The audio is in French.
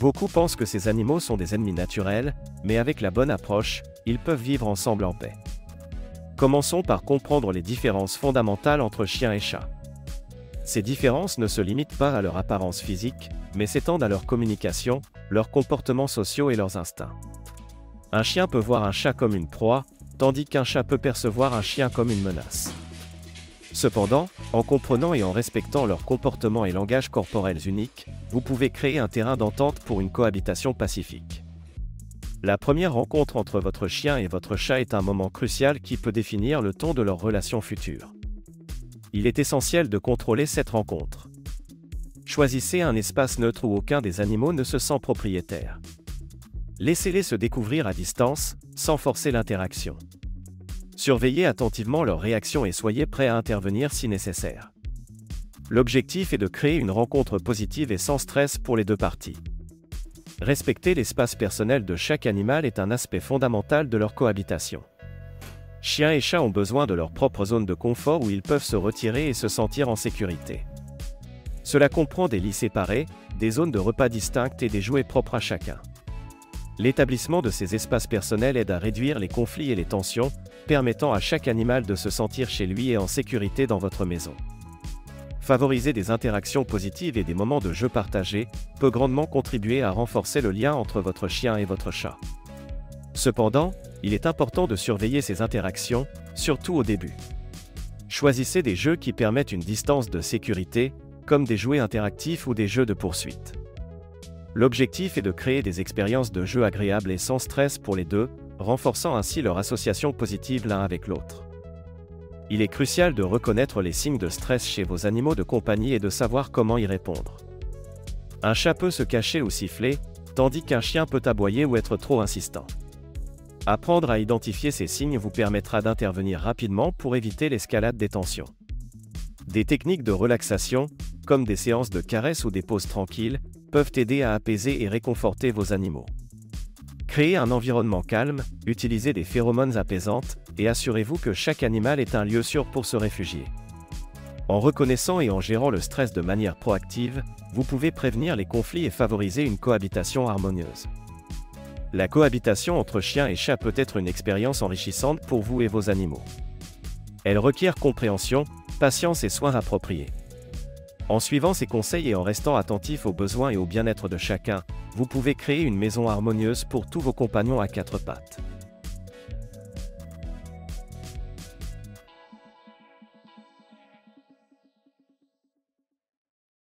Beaucoup pensent que ces animaux sont des ennemis naturels, mais avec la bonne approche, ils peuvent vivre ensemble en paix. Commençons par comprendre les différences fondamentales entre chien et chat. Ces différences ne se limitent pas à leur apparence physique, mais s'étendent à leur communication, leurs comportements sociaux et leurs instincts. Un chien peut voir un chat comme une proie, tandis qu'un chat peut percevoir un chien comme une menace. Cependant, en comprenant et en respectant leurs comportements et langages corporels uniques, vous pouvez créer un terrain d'entente pour une cohabitation pacifique. La première rencontre entre votre chien et votre chat est un moment crucial qui peut définir le ton de leur relation future. Il est essentiel de contrôler cette rencontre. Choisissez un espace neutre où aucun des animaux ne se sent propriétaire. Laissez-les se découvrir à distance, sans forcer l'interaction. Surveillez attentivement leurs réactions et soyez prêts à intervenir si nécessaire. L'objectif est de créer une rencontre positive et sans stress pour les deux parties. Respecter l'espace personnel de chaque animal est un aspect fondamental de leur cohabitation. Chiens et chats ont besoin de leur propre zone de confort où ils peuvent se retirer et se sentir en sécurité. Cela comprend des lits séparés, des zones de repas distinctes et des jouets propres à chacun. L'établissement de ces espaces personnels aide à réduire les conflits et les tensions, permettant à chaque animal de se sentir chez lui et en sécurité dans votre maison. Favoriser des interactions positives et des moments de jeu partagés peut grandement contribuer à renforcer le lien entre votre chien et votre chat. Cependant, il est important de surveiller ces interactions, surtout au début. Choisissez des jeux qui permettent une distance de sécurité, comme des jouets interactifs ou des jeux de poursuite. L'objectif est de créer des expériences de jeu agréables et sans stress pour les deux, renforçant ainsi leur association positive l'un avec l'autre. Il est crucial de reconnaître les signes de stress chez vos animaux de compagnie et de savoir comment y répondre. Un chat peut se cacher ou siffler, tandis qu'un chien peut aboyer ou être trop insistant. Apprendre à identifier ces signes vous permettra d'intervenir rapidement pour éviter l'escalade des tensions. Des techniques de relaxation, comme des séances de caresses ou des pauses tranquilles, peuvent aider à apaiser et réconforter vos animaux. Créez un environnement calme, utilisez des phéromones apaisantes, et assurez-vous que chaque animal est un lieu sûr pour se réfugier. En reconnaissant et en gérant le stress de manière proactive, vous pouvez prévenir les conflits et favoriser une cohabitation harmonieuse. La cohabitation entre chiens et chats peut être une expérience enrichissante pour vous et vos animaux. Elle requiert compréhension, patience et soins appropriés. En suivant ces conseils et en restant attentif aux besoins et au bien-être de chacun, vous pouvez créer une maison harmonieuse pour tous vos compagnons à quatre pattes.